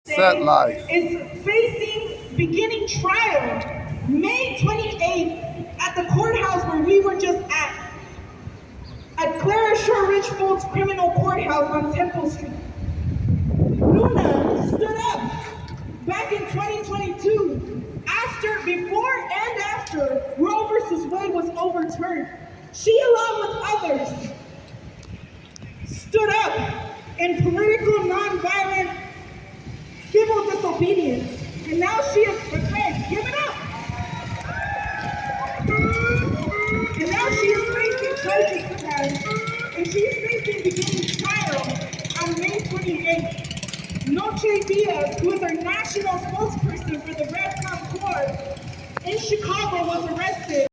Set life. Is facing beginning trial May 28th at the courthouse where we were just at Clara Shore Richfield's criminal courthouse on Temple Street. Luna stood up back in 2022 before and after Roe versus Wade was overturned. She, along with others, stood up in political nonviolent civil disobedience, and now she is prepared. Give it up! And now she is facing charges for that, and she is facing beginning trial on May 28th. Noche Diaz, who is our national spokesperson for the Red Cross Corps in Chicago, was arrested.